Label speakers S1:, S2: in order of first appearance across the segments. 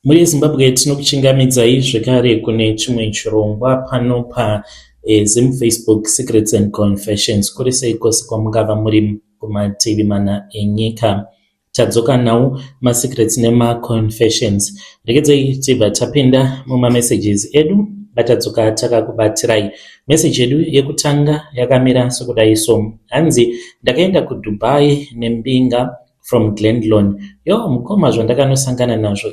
S1: Muri Zimbabwe tinokuchingamidzai zvekare kune chimwe chirongwa pano Zim Facebook Secrets and Confessions. Kuri sei kwose kwamungava muri kumativi mana enyika. Tadzoka nawo ma-secrets nema-confessions. Regedzai tibva tapinda muma-messages edu batadzoka takakubatirai. Message edu yekutanga yakamira sokudai so. Hanzi ndakaenda kuDubai nembinga from Glendlone. Mukoma zvandakanosangana nazvo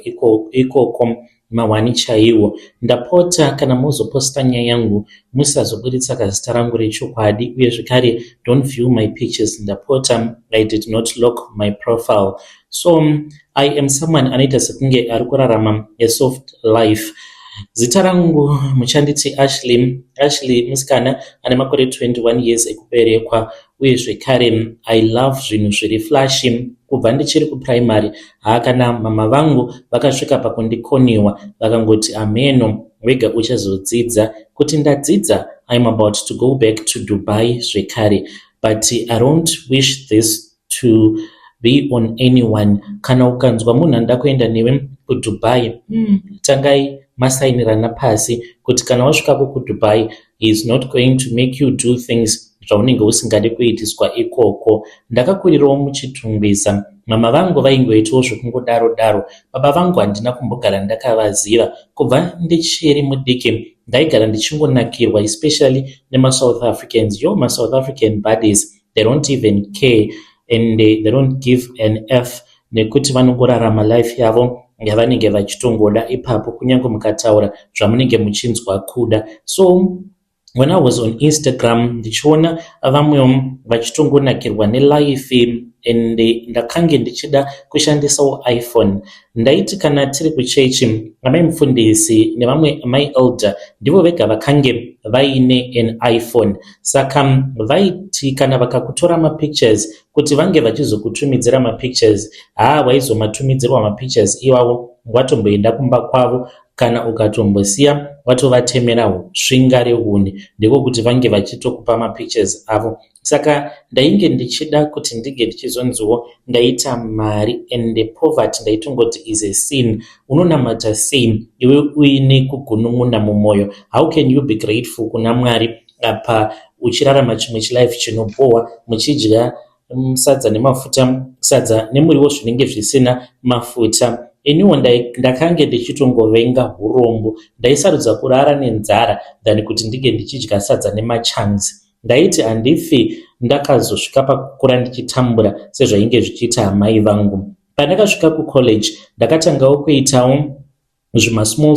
S1: ikoko mawani chaiwo. Ndapota kana muzoposta nyaya yangu musazobuditsa kazita rangu rechokwadi uye zvekare don't view my pictures. Ndapota I did not lock my profile. So I am someone anoita sekunge ari kurarama a soft life. Zita rangu muchanditi Ashley musikana ane makore 21 years ekuberekwa uye zvekare I love zvinhu zviri flashy. Kubva ndichiri kuprimary kana mama vangu vakasvika pakundikoniwa vakangoti ameno wega uchazodzidza. Kuti ndadzidza I'm about to go back to Dubai zvekare, but I don't wish this to be on anyone. Kana ukanzwa munhu anoda kuenda newe kuDubai, tangai masainirana pasi kuti kana wasvikako kuDubai he is not going to make you do things zvaunenge usingade kuitiswa ikoko. Ndakakurirawo muchitungwiza. Mama vangu vaingoitawo zvekungodaro. Baba vangu handina kumbogara ndakavaziva. Kubva ndichiri mudiki ndaigara ndichingonakirwa especially nema-South Africans. Ma-South African buddies, they don't even care and they don't give an F nekuti vanongorarama life yavo yavanenge vachitongoda ipapo kunyange mukataura zvamunenge muchinzwa kuda. So when I was on Instagram ndichiona vamwe vachitongonakirwa nelife and ndakange ndichida kushandisawo iPhone. Ndaiti kana tiri kuchechi amai mufundisi nevamwe amai elder ndivo vega vakange vaine an iPhone. Saka vaiti kana vakakutora mapictures kuti vange vachizokutumidzira mapictures, waizomatumidzirwa mapictures iwawo watomboenda kumba kwavo kana ukatombosiya watovatemerawo svingare huni, ndiko kuti vange vachitokupa mapictures avo. Saka ndainge ndichida kuti ndige ndichizonziwo ndaita mari and the poverty ndaitongoti is a sin. Unonamata sei iwe uine kugunun'una mumwoyo? How can you be grateful kuna Mwari apa uchirarama chimwe chilife chinopohwa muchidya sadza nemafuta, sadza nemuriwo zvinenge zvisina mafuta? Iniwo ndakange ndichitongovenga urombo. Ndaisarudza kurara nenzara than kuti ndige ndichidya sadza nemachanzi. Ndaiti handifi ndakazosvika pakukura ndichitambura sezvainge zvichiita amai vangu. Pandakasvika kucollege ndakatangawo kuitawo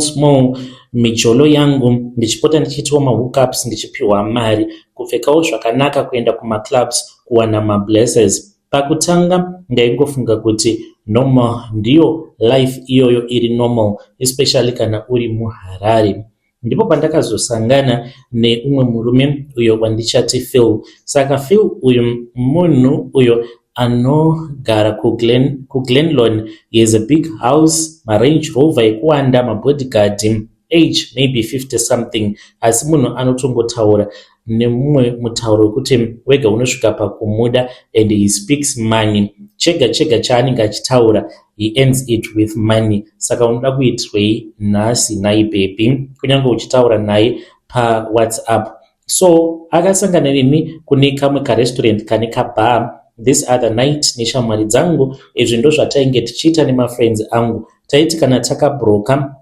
S1: small mijolo yangu ndichipota ndichiitawo mahookups ndichipiwa mari, kupfekawo zvakanaka, kuenda kumaclubs, kuwana mablesses. Pakutanga ndaingofunga kuti normal ndiyo life iyoyo iri normal, especially kana uri muHarare. Ndipo pandakazosangana neumwe murume uyo wandichati Phil. Saka Phil uyu munhu uyo anogara kuGlenlone. He has a big house, maRange Rover ekuwanda, mabodyguard, age maybe 50 something, asi munhu anotongotaura nemumwe mutauro wekuti wega unosvika pakumuda and he speaks money. Chega chaanenge achitaura he ends it with money. Saka unoda kuitirwei nhasi naye baby kunyange uchitaura naye paWhatsApp. So akasangana neni kune kamwe karestaurant kane kabar this other night neshamwari dzangu. Izvi ndo zvatainge tichiita nemafriends angu. Taiti kana takabroka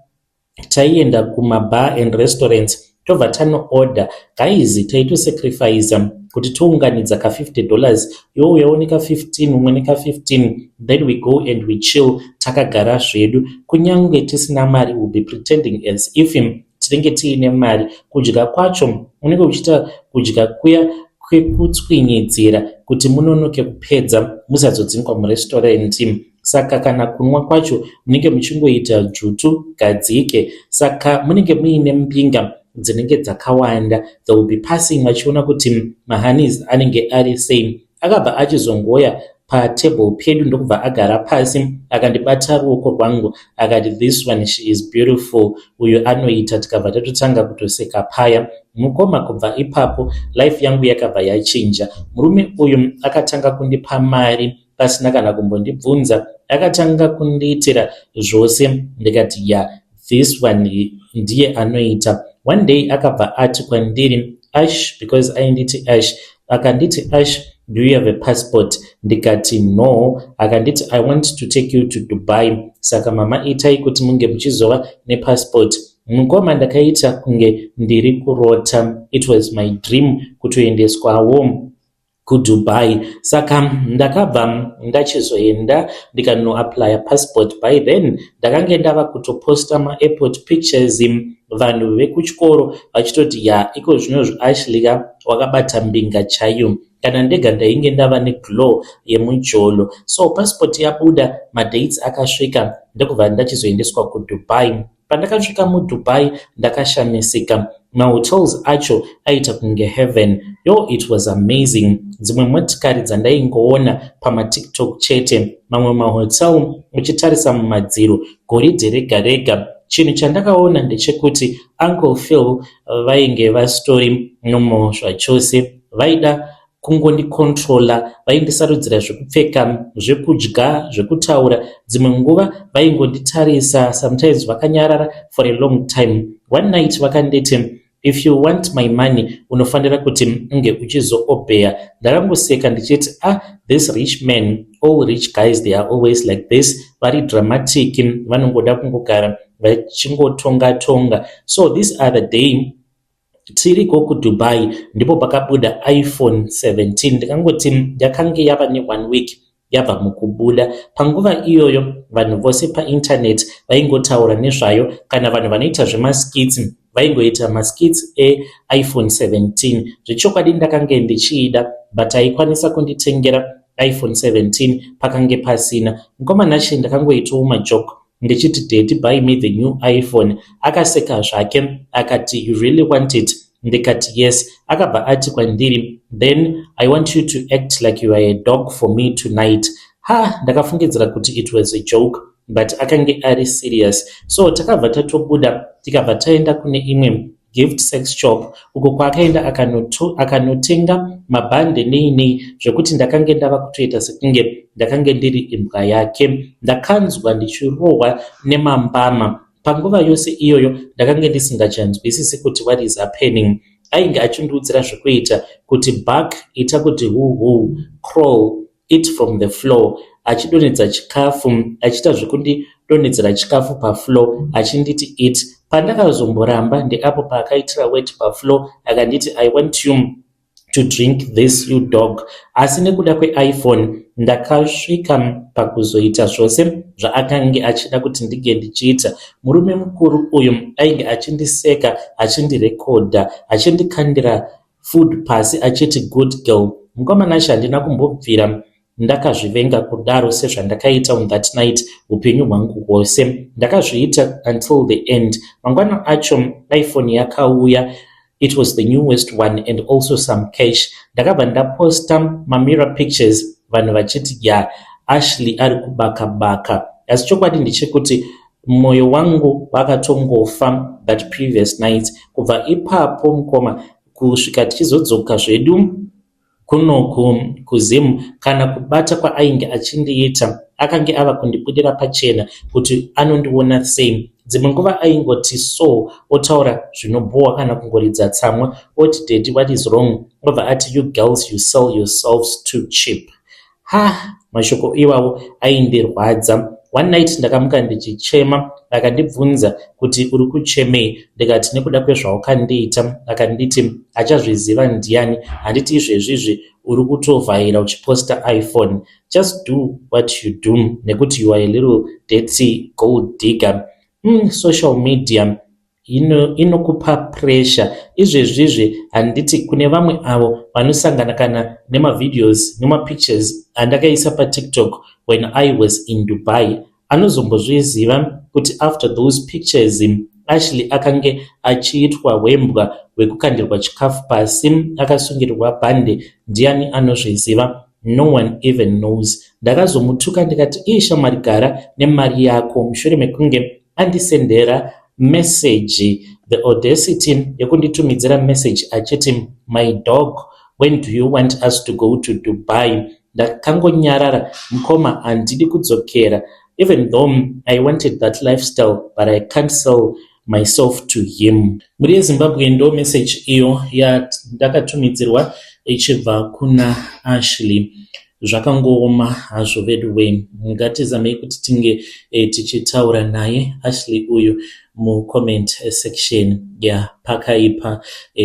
S1: taienda kumabar and restaurants tobva tano-order guys, taitosacrifice kuti tounganidza ka$50 iwe uyawo neka-15 umwe neka-15, then we go and we chill takagara zvedu. Kunyange tisina mari we'll be pretending as if tinenge tiine mari. Kudya kwacho unenge uchiita kudya kuya kwekutsvinyidzira kuti munonoke kupedza musazodzingwa murestaurant. Saka kana kunwa kwacho munenge muchingoita jutu gadzike. Saka munenge muine mbinga dzinenge dzakawanda. They will be passing vachiona kuti mahanis anenge ari same. Akabva achizongoya patable pedu ndokubva agara pasi akandibata ruoko rwangu akati this one she is beautiful. Uyo anoita tikabva tatotanga kutoseka paya. Mukoma kubva ipapo life yangu yakabva yachinja. Murume uyu akatanga kundipa mari pasina kana kumbondibvunza. Akatanga kundiitira zvose. Ndikati this one ndiye anoita. One day akabva ati kwandiri, Ash, because ainditi Ash, akanditi, Ash, do you have a passport? Ndikati no. Akanditi, I want to take you to Dubai. Saka mama itai kuti munge muchizova nepassport. Mukoma ndakaita kunge ndiri kurota. It was my dream kutoendeswawo kuDubai. Saka ndakabva ndachizoenda ndikanoapply passport. By then ndakange ndava kutoposta ma-airport pictures, vanhu vekuchikoro vachitoti iko zvino Ashley wakabata mbinga chayo, kana ndega ndainge ndava neglow yemujolo. So passport yabuda, madates akasvika, ndokubva ndachizoendeswa kuDubai. Pandakasvika muDubai ndakashamisika. Mahotels acho aita kunge heaven. It was amazing. Dzimwe motikari dzandaingoona pamaTikTok chete, mamwe mahotel uchitarisa mumadziro, goridhe rega rega. Chinhu chandakaona ndechekuti Uncle Phil vainge vastori nomo zvachose, vaida kungondikontrola, vaindisarudzira zvekupfeka, zvekudya, zvekutaura. Dzimwe nguva vaingonditarisa, sometimes vakanyarara for a long time. One night vakanditi, if you want my money unofanira kuti unge uchizoobheya. Ndakangoseka ndichiti this rich man, all rich guys, they are always like this, very dramatic, vanongoda kungogara vachingotonga tonga. So this other day tiriko kuDubai ndipo pakabuda iPhone 17. Ndikangoti yakange yava ne1 week yabva mukubuda. Panguva iyoyo vanhu vose painternet vaingotaura nezvayo, kana vanhu vanoita zvemaskits vaingoita maskits eiPhone 17. Zvechokwadi ndakange ndichiida, but aikwanisa kunditengera iPhone 17 pakange pasina. Mukomana ndakangoitawo majoke ndichiti, did buy me the new iPhone? Akaseka zvake akati, you really want it? Ndikati yes. Akabva ati kwandiri, then I want you to act like you are a dog for me tonight. Ndakafungidzira kuti it was a joke, but akange ari serious. So takabva tatobuda tikabva taenda kune imwe gift sex shop, uko kwaakaenda akanotenga mabhande nei zvekuti ndakange ndava kutoita sekunge ndakange ndiri imbwa yake. Ndakanzwa ndichirohwa nemambama. Panguva yose iyoyo ndakange ndisingachanzwisisi kuti what is happening. Ainge achindiudzira zvekuita kuti bark, ita kuti hu, crawl, eat from the floor, achidonedza chikafu, achiita zvekundidonedzera chikafu pafloor, achinditi eat. Pandakazomboramba ndeapo paakaitira wet pafloor, akanditi, I want you to drink this, you dog. Asi nekuda kweIphone ndakasvika pakuzoita zvose zvaakange achida kuti ndige ndichiita. Murume mukuru uyu ainge achindiseka, achindirekodha, achindikandira food pasi, achiti good girl. Mukomana handina kumbobvira ndakazvivenga kudaro sezvandakaita on that night upenyu hwangu hwose. Ndakazviita until the end. Mangwana acho iPhone yakauya. It was the newest one and also some cash. Ndakabva ndaposta mirror pictures, vanhu vachiti Ashley ari kubaka. Asi chokwadi ndechekuti moyo wangu wakatongofa that previous night. Kubva ipapo mukoma kusvika tichizodzoka zvedu kunoku kuzimu, kana kubata kwaainge achindiita akange ava kundibudira pachena kuti anondiona sei. Dzimwe nguva aingoti so, otaura zvinoboa kana kungoridza tsamwa, oti daddy what is wrong? Obva ati you girls you sell yourselves too cheap. Mashoko iwawo aindirwadza. One night ndakamuka ndichichema, akandibvunza kuti uri kuchemei? Ndikati nekuda kwezvaukandiita. Akanditi achazviziva ndiani, handiti izvezvizvi uri kutovhaira uchiposta iPhone. Just do what you do, nekuti you are a little dirty gold digger. Social media inokupa pressure. Izvezvizvi handiti kune vamwe avo vanosangana kana nemavideos nemapictures andakaisa paTikTok when I was in Dubai, anozombozviziva kuti after those pictures Ashley akange achiitwa wembwa wekukandirwa chikafu pasi, akasungirirwa bhande. Ndiani anozviziva? No one even knows. Ndakazomutuka ndikati, shamwari gara nemari yako, mushure mekunge andisendera message, the audacity yekunditumidzira message achiti, my dog, when do you want us to go to Dubai? ndakangonyarara, mukoma handidi kudzokera. Even though I wanted that lifestyle, but I can't sell myself to him. Muri yeZimbabwe ndo message iyo yandakatumidzirwa ichibva kuna Ashley. Zvakangooma hazvo veduwe, ngatizamei kuti tinge tichitaura naye Ashley uyu mucomment section yapakaipa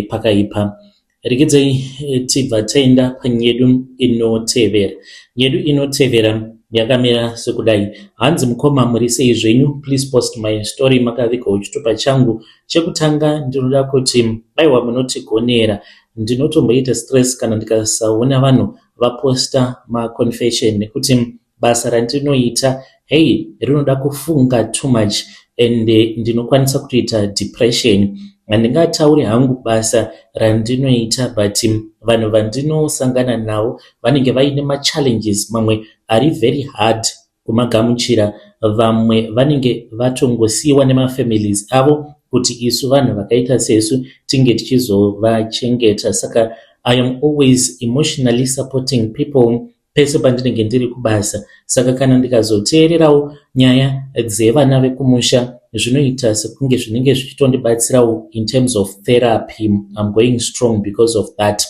S1: pakaipa. Regedzai tibva taenda panyedu inotevera. Nyedu inotevera yakamira sekudai: hanzi mukoma muri sei zvenyu, please post my story makavika chitupa changu chekutanga. Ndinoda kuti aiwa munotigonera, ndinotomboita stress kana ndikasaona vanhu vaposta maconfession nekuti basa randinoita rinoda kufunga too much and ndinokwanisa kuita depression. Handingatauri hangu basa randinoita, but vanhu vandinosangana navo vanenge vaine machallenges mamwe ari very hard kumagamuchira. Vamwe vanenge vatongosiyiwa nemafamilies avo kuti isu vanhu vakaita sesu tinge tichizovachengeta. Saka I am always emotionally supporting people pese pandinenge ndiri kubasa. Saka kana ndikazoteererawo nyaya dzevana vekumusha, zvinoita sekunge zvinenge zvichitondibatsirawo in terms of therapy. I'm going strong because of that.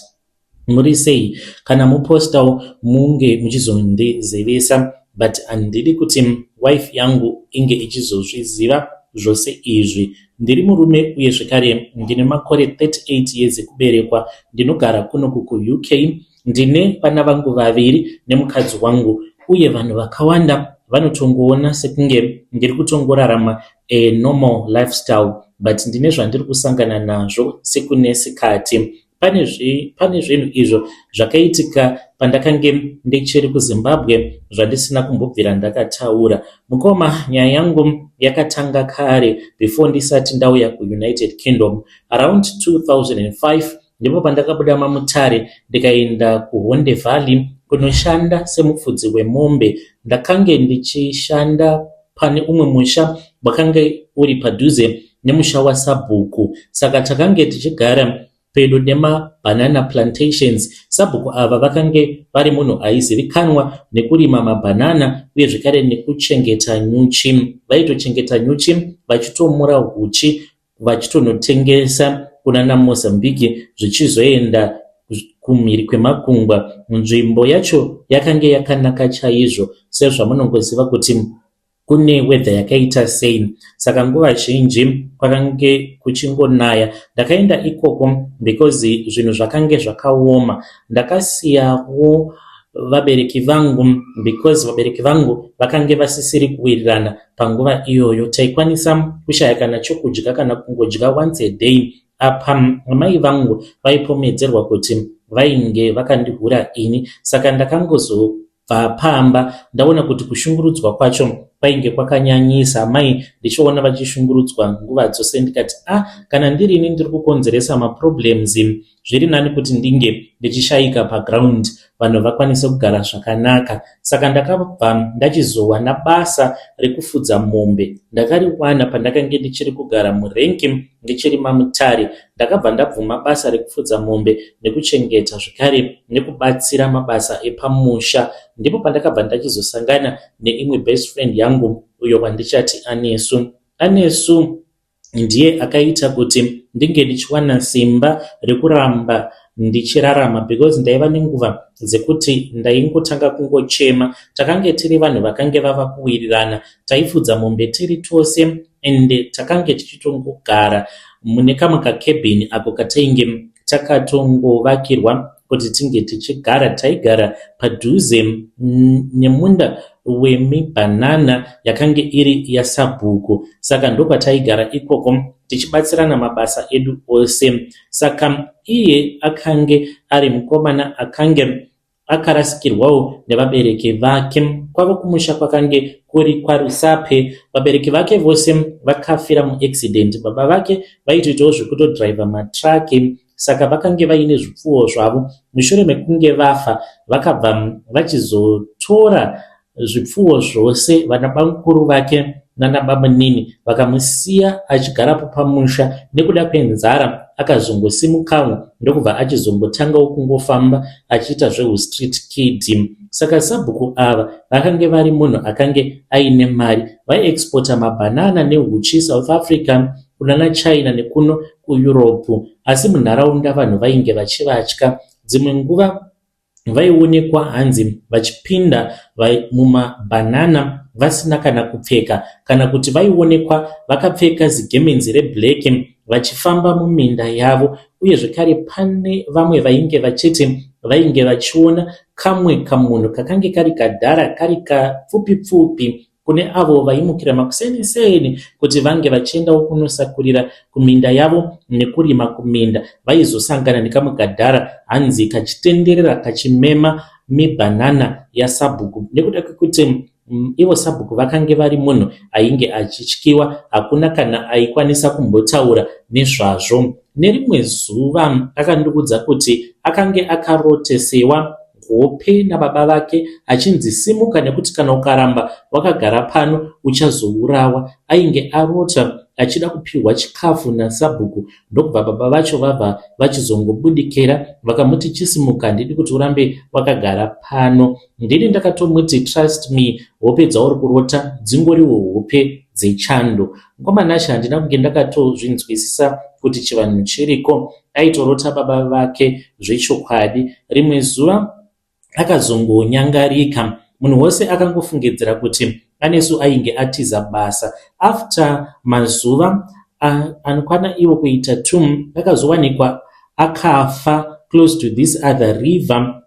S1: Muri sei kana mupostawo munge muchizondizivisa, but handidi kuti wife yangu inge ichizozviziva zvose izvi. Ndiri murume uye zvekare ndine makore 38 years ekuberekwa. Ndinogara kuno ku UK. Ndine vana vangu vaviri nemukadzi wangu, uye vanhu vakawanda vanotongoona sekunge ndiri kutongorarama a normal lifestyle, but ndine zvandiri kusangana nazvo sekunesikati. Pane zvinhu izvo zvakaitika pandakange ndichiri kuZimbabwe zvandisina kumbobvira ndakataura. Mukoma, nyaya yangu yakatanga kare before ndisati ndauya kuUnited Kingdom. Around 2005 ndipo pandakabuda mamutare ndikaenda kuHonde Valley kunoshanda semupfudzi wemombe. Ndakange ndichishanda pane umwe musha wakange uri padhuze nemusha waSabhuku. Saka takange tichigara pedo nemabanana plantations. Sabhuku ava vakange vari munhu aizivikanwa nekurima mabanana uye zvekare nekuchengeta nyuchi. Vaitochengeta nyuchi vachitomura huchi vachitonotengesa kuna Mozambique zvichizoenda kumhiri kwemakungwa. Nzvimbo yacho yakange yakanaka chaizvo, sezvamunongoziva kuti kune weather yakaita sei. Saka nguva zhinji kwakange kuchingonaya. Ndakaenda ikoko because zvinhu zvakange zvakaoma. Ndakasiyawo vabereki vangu because vabereki vangu vakange vasisiri kuwirirana panguva iyoyo. Taikwanisa kushaya kana chokudya kana kungodya once a day. Apa mai vangu vaipomedzerwa kuti vainge vakandihura ini. Saka ndakangozobva pamba ndaona kuti kushungurudzwa kwacho kwainge kwakanyanyisa. Mai ndichiona vachishungurudzwa nguva dzose, ndikati kana ndiri ini ndiri kukonzeresa maproblems, zviri nani kuti ndinge ndichishayika paground vanhu vakwanise kugara zvakanaka. Saka ndakabva ndachizowana basa rekufudza mombe. Ndakariwana pandakange ndichiri kugara murengi ndichiri mamutare. Ndakabva ndabvuma basa rekufudza mombe nekuchengeta zvekare nekubatsira mabasa epamusha. Ndipo pandakabva ndachizosangana neimwe best friend yangu uyo wandichati Anesu. Anesu ndiye akaita kuti ndinge ndichiwana simba rekuramba ndichirarama because ndaiva nenguva dzekuti ndaingotanga kungochema. Takange tiri vanhu vakange vava kuwirirana, taifudza mombe tiri tose and takange tichitongogara mune kamwe kakebhini ako katainge takatongovakirwa kuti tinge tichigara. Taigara padhuze nemunda wemibhanana yakange iri yaSabhuku. Saka ndopataigara ikoko tichibatsirana mabasa edu ose. Saka iye akange ari mukomana akange akarasikirwawo nevabereki vake. Kwavo kumusha kwakange kuri kwaRusape. Vabereki vake vose vakafira muaccident. Baba vake vaitoitawo zvekutodhiraivha matraki. Saka vakange vaine zvipfuwo zvavo. Mushure mekunge vafa vakabva vachizotora zvipfuwo zvose vanabamukuru vake nanababanini vakamusiya achigarapo pamusha nekuda kwenzara akazongosimukawo ndokubva achizongotangawo kungofamba achiita zvehustreet kid. Saka sabhuku ava vakange vari munhu akange aine mari, vaiexpota mabhanana nehuchi South Africa kunana China nekuno kuEurope, asi munharaunda vanhu vainge vachivatya. Dzimwe nguva vaionekwa hanzi vachipinda mumabhanana vasina kana kupfeka, kana kuti vaionekwa vakapfeka zigemenzi reblack vachifamba muminda yavo. Uye zvekare pane vamwe vainge vachiti vainge vachiona kamwe kamunhu kakange kari kadhara kari kapfupi kune avo vaimukira makuseniseni kuti vange vachiendawo kunosakurira kuminda yavo nekurima kuminda, vaizosangana nekamwe kadhara hanzi kachitenderera kachimema mibhanana yaSabhuku. Nekuda kwekuti ivo Sabhuku vakange vari munhu ainge achityiwa, hakuna kana aikwanisa kumbotaura nezvazvo. Nerimwe zuva akandiudza kuti akange akarotesewa hope nababa vake achinzi simuka, nekuti kana ukaramba wakagara pano uchazourawa. Ainge arota achida kupihwa chikafu naSabhuku, ndokubva baba vacho vabva vachizongobudikira vakamuti chisimuka, ndidi kuti urambe wakagara pano. Ndini ndakatomuti trust me, hope dzauri kurota dzingoriwo hope dzechando. Ngomanasha handina kunge ndakatozvinzwisisa kuti chivanhu chiriko. Aitorota baba vake zvechokwadi. Rimwe zuva akazongonyangarika, munhu wose akangofungidzira kuti anesu ainge atiza basa. After mazuva anokwana iwo kuita 2 akazowanikwa akafa close to this other river.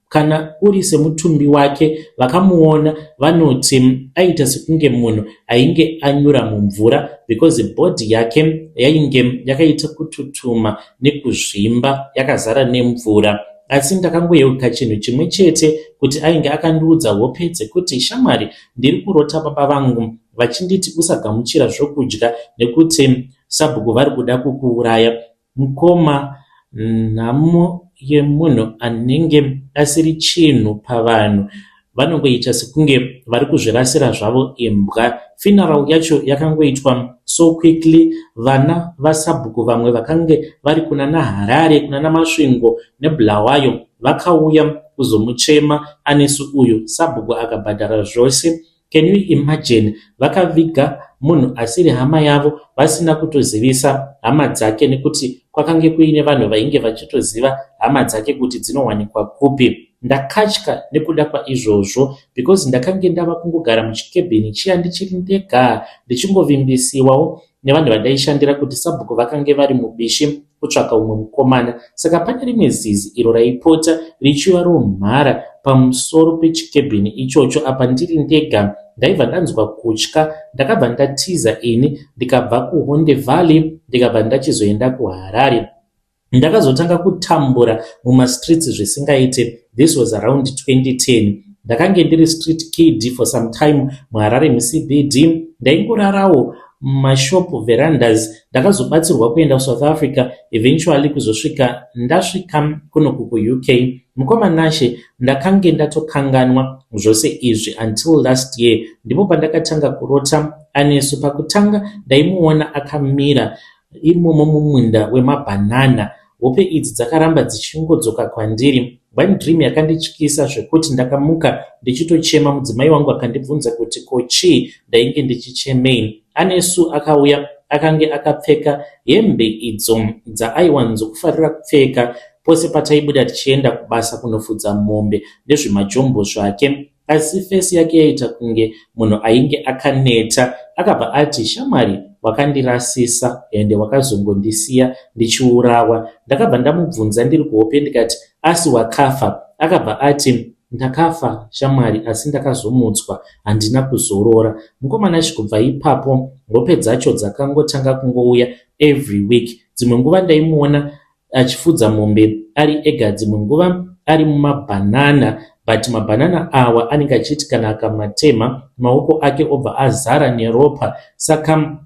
S1: Kana uri semutumbi wake, vakamuona vanoti aita sekunge munhu ainge anyura mumvura, because body yake yainge yakaita kututuma nekuzvimba, yakazara nemvura. Asi ndakangoyeuka chinhu chimwe chete, kuti ainge akandiudza hope dzekuti shamwari, ndiri kurota baba vangu vachinditi usagamuchira zvokudya nekuti Sabhuku vari kuda kukuuraya. Mukoma, nhamo yemunhu anenge asiri chinhu pavanhu, vanongoita sekunge vari kuzvirasira zvavo imbwa. Funeral yacho yakangoitwa so quickly. Vana vaSabhuku vamwe vakange vari kunana Harare, kunana Masvingo neBulawayo vakauya kuzomuchema anesu uyu. Sabhuku akabhadhara zvose. Can you imagine? Vakaviga munhu asiri hama yavo vasina kutozivisa hama dzake, nekuti kwakange kuine vanhu vainge vachitoziva hama dzake kuti dzinowanikwa kupi. Ndakatya nekuda kwaizvozvo, because ndakange ndava kungogara muchikebheni chiya ndichiri ndega, ndichingovimbisiwawo nevanhu vandaishandira kuti Sabhuku vakange vari mubishi kutsvaka umwe mukomana. Saka pane rimwe zizi iro raipota richiva romhara pamusoro pechikebheni ichocho. Apa ndiri ndega ndaibva ndanzwa kutya, ndakabva ndatiza ini ndikabva kuHonde Valley ndikabva ndachizoenda kuHarare. Ndakazotanga kutambura mumastreets zvisingaite. This was around 2010. Ndakange ndiri street kid for some time muHarare muCBD. Ndaingorarawo mashop verandas. Ndakazobatsirwa kuenda kuSouth Africa, eventually kuzosvika ndasvika kuno kuUK. Mukomanashe ndakange ndatokanganwa zvose izvi until last year, ndipo pandakatanga kurota anesu. Pakutanga ndaimuona akamira imomo mumunda wemabhanana. Hope idzi dzakaramba dzichingodzoka kwandiri. One dream yakandityisa zvekuti ndakamuka ndichitochema. Mudzimai wangu akandibvunza kuti kochi ndainge ndichichemei. Anesu akauya akange akapfeka hembe idzo dzaaiwanzokufarira kupfeka pose pataibuda tichienda kubasa kunofudza mombe nezvimajombo zvake. Asi fesi yake yaita kunge munhu ainge akaneta. Akabva ati, shamwari, wakandirasisa ende wakazongondisiya ndichiurawa. Ndakabva ndamubvunza ndiri kuhope ndikati, asi wakafa? Akabva ati, ndakafa shamwari, asi ndakazomutswa, handina kuzorora. Mukomana kubva ipapo hope dzacho dzakangotanga kungouya every week. Dzimwe nguva ndaimuona achifudza mombe ari ega, dzimwe nguva ari mumabhanana, but mabhanana awa anenge achiti kana akamatema maoko ake obva azara neropa. Saka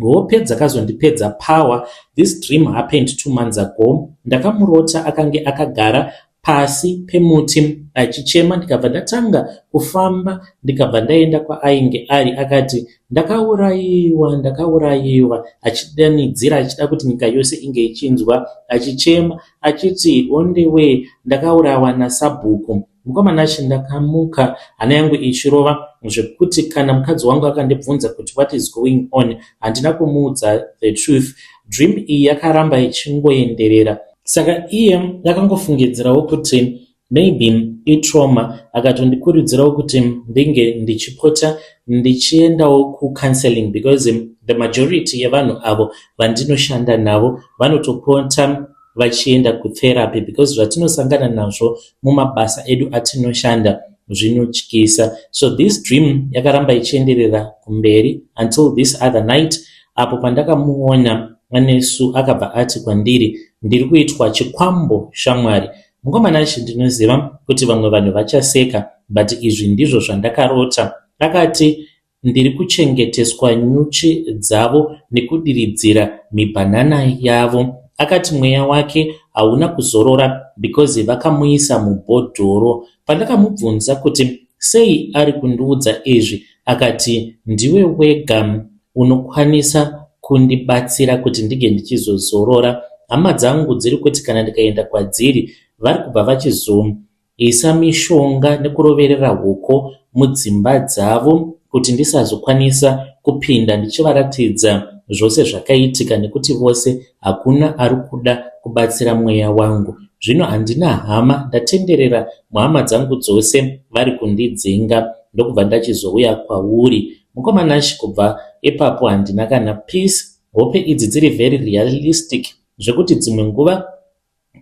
S1: hope dzakazondipedza power. This dream happened 2 months ago. Ndakamurota akange akagara pasi pemuti achichema. Ndikabva ndatanga kufamba ndikabva ndaenda kwaainge ari, akati ndakaurayiwa, achidanidzira achida kuti nyika yose inge ichinzwa, achichema achiti ondewe, ndakaurawa naSabhuku. Mukomana acho ndakamuka, hana yangu ichirova, zvekuti kana mukadzi wangu akandibvunza kuti what is going on, handina kumuudza the truth. Dream iyi yakaramba ichingoenderera. Saka iye akangofungidzirawo kuti maybe itrauma, akatondikurudzirawo kuti ndinge ndichipota ndichiendawo kucounseling, because the majority yevanhu avo vandinoshanda navo vanotopota vachienda kutherapy, because zvatinosangana nazvo mumabasa edu atinoshanda zvinotyisa. So this dream yakaramba ichienderera kumberi until this other night, apo pandakamuona Anesu akabva ati kwandiri, ndiri kuitwa chikwambo shamwari. Mukomana acho ndinoziva kuti vamwe vanhu vachaseka, but izvi ndizvo zvandakarota. Akati ndiri kuchengeteswa nyuchi dzavo nekudiridzira mibhanana yavo. Akati mweya wake hauna kuzorora because vakamuisa mubhodhoro. Pandakamubvunza kuti sei ari kundiudza izvi, akati ndiwe wega unokwanisa kundibatsira kuti ndige ndichizozorora. Hama dzangu dziri kuti kana ndikaenda kwadziri vari kubva vachizoisa mishonga nekuroverera huko mudzimba dzavo kuti ndisazokwanisa kupinda ndichivaratidza zvose zvakaitika, nekuti vose hakuna ari kuda kubatsira mweya wangu. Zvino handina hama, ndatenderera muhama dzangu dzose vari kundidzinga, ndokubva ndachizouya kwauri. Mukomana acho kubva ipapo handina kana peace. Hope idzi dziri very realistic, zvekuti dzimwe nguva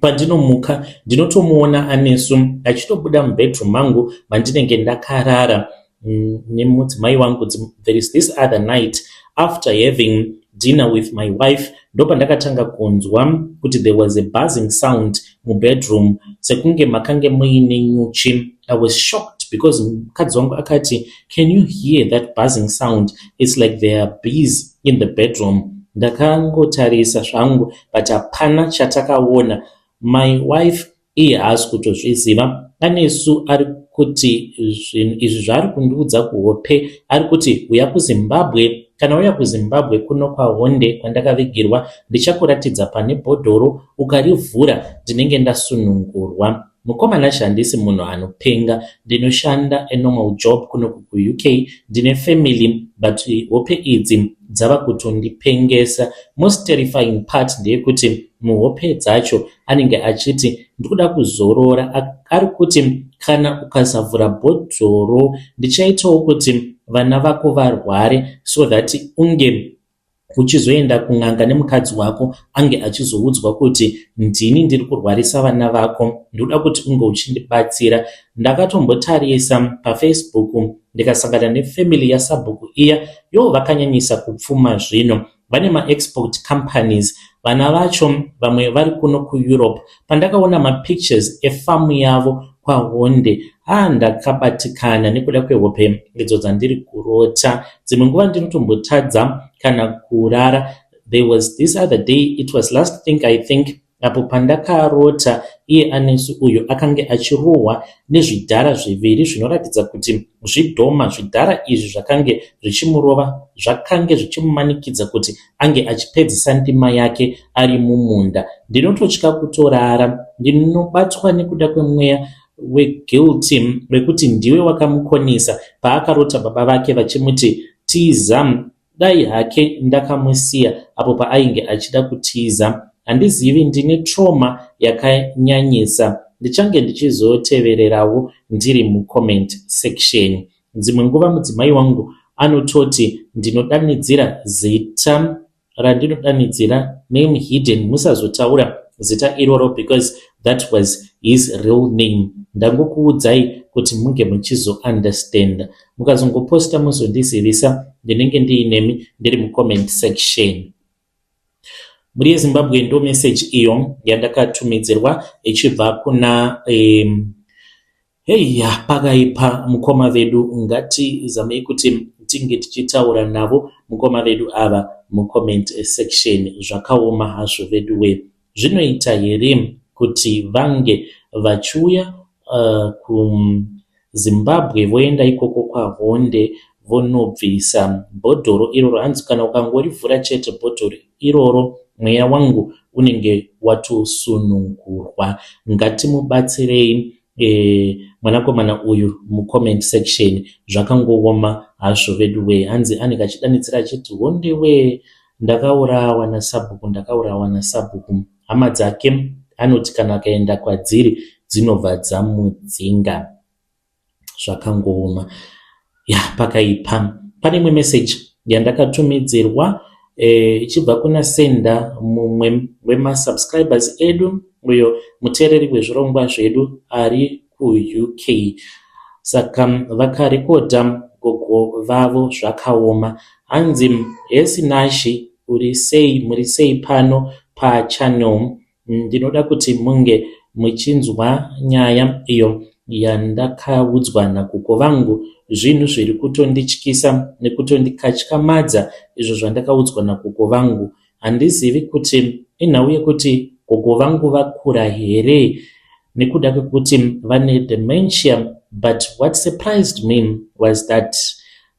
S1: pandinomuka ndinotomuona Anesu achitobuda mubedroom mangu mandinenge ndakarara nemudzimai wangu. There is this other night after having dinner with my wife, ndopandakatanga kunzwa kuti there was a buzzing sound mubedroom, sekunge makange muine nyuchi. I was shocked because mukadzi wangu akati, can you hear that buzzing sound? It's like there are bees in the bedroom. Ndakangotarisa zvangu, but hapana chatakaona. My wife iye haasi kutozviziva. Anesu ari kuti izvi zvaari kundiudza kuhope, ari kuti uya kuZimbabwe, kana uya kuZimbabwe kuno kwaHonde kwandakavigirwa, ndichakuratidza pane bhodhoro, ukarivhura ndinenge ndasunungurwa. Mukomana acho handisi munhu anopenga, ndinoshanda a normal job kuno kuUK, ndine family, but hope idzi dzava kutondipengesa. Most terrifying part ndeyekuti muhope dzacho anenge achiti ndikuda kuzorora. Ari kuti kana ukasavhura bhodhoro ndichaitawo kuti vana vako varware, so that unge uchizoenda kun'anga nemukadzi wako ange achizoudzwa kuti ndini ndiri kurwarisa vana vako, ndikuda kuti unge uchindibatsira. Ndakatombotarisa paFacebook ndikasangana nefamily yaSabhuku iya, vakanyanyisa kupfuma zvino. Vane maexport companies, vana vacho vamwe vari kuno kuEurope. Pandakaona mapictures efamu yavo kwaHonde, ndakabatikana nekuda kwehope idzo dzandiri kurota. Dzimwe nguva ndinotombotadza kana kurara. There was this other day, it was last thing I think, apo pandakarota iye Anesu uyo akange achirohwa nezvidhara zviviri zvinoratidza kuti zvidhoma. Zvidhara izvi zvakange zvichimurova, zvakange zvichimumanikidza kuti ange achipedzisa ndima yake ari mumunda. Ndinototya kutorara, ndinobatwa nekuda kwemweya weguilty wekuti ndiwe wakamukonesa paakarota baba vake vachimuti tiza. Dai hake ndakamusiya apo paainge achida kutiza. Handizivi, ndine trauma yakanyanyisa. Ndichange ndichizotevererawo ndiri mucomment section. Dzimwe nguva mudzimai wangu anototi ndinodanidzira zita randinodanidzira, name hidden, musazotaura zita iroro, because that was his real name. Ndangokuudzai kuti munge muchizo understand. Mukazongoposta muzondizivisa, ndinenge ndiinemi ndiri mucomment section. Muri yeZimbabwe ndo message iyo yandakatumidzirwa ichibva kuna pakaipa mukoma vedu. Ngati zamei kuti tinge tichitaura navo mukoma vedu ava mucomment section. Zvakaoma hazvo vedu we. Zvinoita here kuti vange vachiuya kuZimbabwe voenda ikoko kwaHonde vonobvisa bhodhoro iroro. Hanzi kana ukangorivhura chete bhodhoro iroro mweya wangu unenge watosunungurwa. Ngatimubatsirei mwanakomana uyu mucomment section. Zvakangooma hazvo vedu we. Hanzi anenge achidanidzira achiti Honde we, ndakaurawa naSabhuku, ndakaurawa naSabhuku. Hama dzake anoti kana akaenda kwadziri dzinobva dzamudzinga. Zvakangooma. Pakaipa. Pane imwe message yandakatumidzirwa ichibva kuna Senda, mumwe wemasubscribers edu, uyo muteereri wezvirongwa zvedu ari kuUK. Saka vakarekodha gogo vavo zvakaoma. Hanzi Hesi Nashi, muri sei pano pachannel? Ndinoda kuti munge muchinzwa nyaya iyo yandakaudzwa nagogo vangu, zvinhu zviri kutondityisa nekutondikatyamadza izvo zvandakaudzwa nagogo vangu. Handizivi kuti inhau yekuti gogo vangu vakura here nekuda kwekuti vane dementia, but what surprised me was that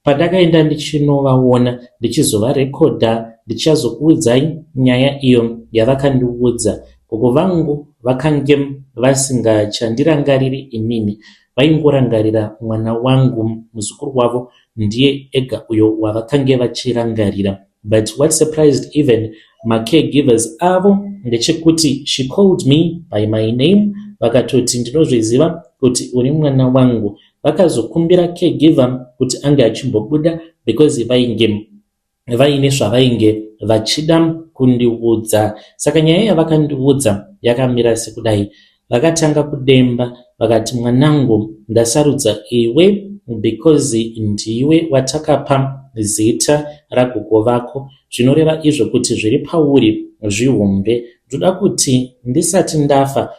S1: pandakaenda ndichinovaona ndichizovarekodha ndichazokuudzai nyaya iyo yavakandiudza, gogo vangu vakange vasingachandirangariri inini, vaingorangarira mwana wangu, muzukuru wavo ndiye ega uyo wavakange vachirangarira. But what surprised even my caregivers avo ndechekuti she called me by my name, vakatoti ndinozviziva kuti uri mwana wangu. Vakazokumbira caregiver kuti ange achimbobuda because vaine zvavainge vachida kundiudza. Saka nyaya yavakandiudza yakamira sekudai. Vakatanga kudemba vakati, mwanangu, ndasarudza iwe because ndiwe watakapa zita ragogo vako, zvinoreva izvo kuti zviri pauri zvihombe. Ndoda kuti ndisati ndafa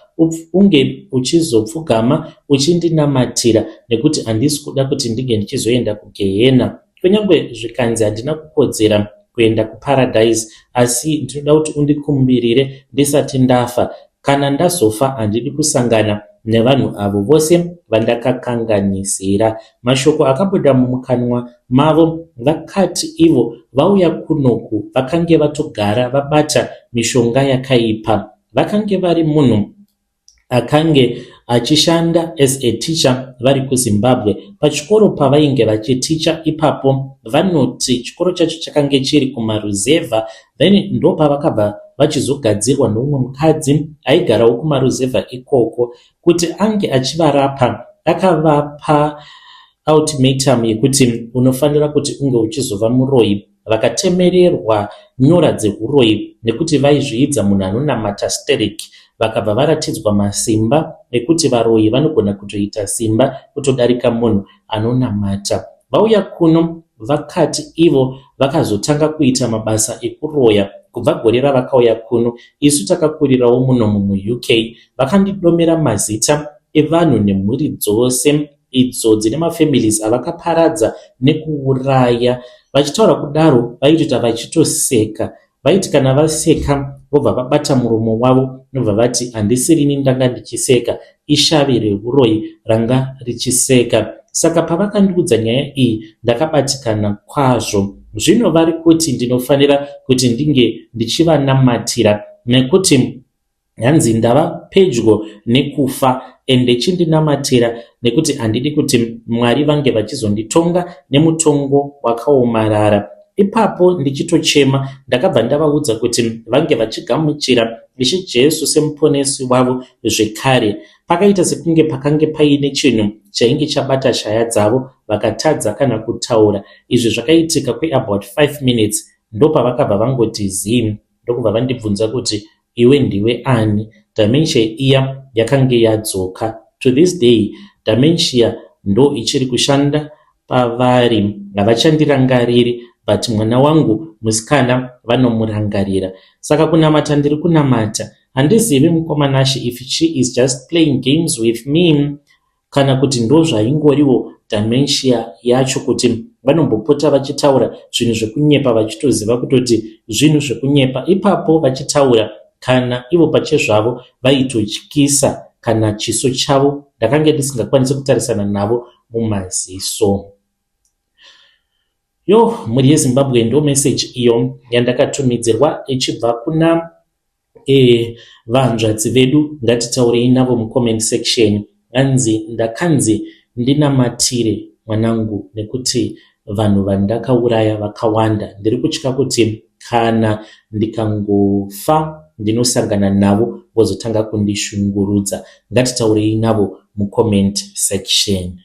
S1: unge uchizopfugama uchindinamatira, nekuti handisi kuda kuti ndige ndichizoenda kuGehena. Kunyange zvikanzi handina kukodzera kuenda kuparadise, asi ndinoda kuti undikumbirire ndisati ndafa. Kana ndazofa handidi kusangana nevanhu avo vose vandakakanganisira. Mashoko akabuda mumukanwa mavo vakati ivo vauya kunoku vakange vatogara vabata mishonga yakaipa. Vakange vari munhu akange achishanda as a teacher vari kuZimbabwe. Pachikoro pavainge vachiticha ipapo, vanoti chikoro chacho chakange chiri kumaruzevha, then ndo pavakabva vachizogadzirwa noumwe mukadzi aigarawo kumaruzevha ikoko kuti ange achivarapa. Akavapa ultimatum yekuti unofanira kuti unge uchizova muroyi. Vakatemererwa nyora dzehuroyi nekuti vaizviidza munhu anonamata stereki. Vakabva varatidzwa masimba ekuti varoyi vanogona kutoita simba kutodarika munhu anonamata. Vauya kuno vakati ivo vakazotanga kuita mabasa ekuroya kubva gore ravakauya kuno. Isu takakurirawo muno muUK. Vakandidomera mazita evanhu nemhuri dzose idzo dzine mafamilies avakaparadza nekuuraya. Vachitaura kudaro vaitota vachitoseka. Vaiti kana vaseka vobva vabata muromo wavo nobva vati handisirini ndanga ndichiseka, ishavi reuroyi ranga richiseka. Saka pavakandiudza nyaya iyi ndakabatikana kwazvo. Zvino vari kuti ndinofanira kuti ndinge ndichivanamatira nekuti hanzi ndava pedyo nekufa ende chindinamatira nekuti handidi kuti Mwari vange vachizonditonga nemutongo wakaomarara. Ipapo ndichitochema ndakabva ndavaudza kuti vange vachigamuchira Ishe Jesu semuponesi wavo zvekare. Pakaita sekunge pakange paine chinhu chainge chabata shaya dzavo, vakatadza kana kutaura. Izvi zvakaitika kweabout 5 minutes ndopavakabva vangoti zii, ndokubva vandibvunza kuti iwe ndiwe ani. Dementia iya yakange yadzoka. To this day dementia ndo ichiri kushanda pavari. Havachandirangariri, but mwana wangu musikana vanomurangarira. Saka kunamata ndiri kunamata. Handizivi mukomanashi if she is just playing games with me kana kuti ndo zvaingoriwo dementia yacho, kuti vanombopota vachitaura zvinhu zvekunyepa vachitoziva kutoti zvinhu zvekunyepa. Ipapo vachitaura kana ivo pachezvavo vaitotyisa kana chiso chavo ndakange ndisingakwanisi kutarisana navo mumaziso. Mhuri yeZimbabwe ndo meseji iyo yandakatumidzirwa ichibva kuna vanzvadzi vedu, ngatitaurei navo mucomment section. Ndakanzi ndinamatire mwanangu nekuti vanhu vandakauraya vakawanda. Ndiri kutya kuti kana ndikangofa ndinosangana navo vozotanga kundishungurudza. Ngatitaurei navo mucomment section.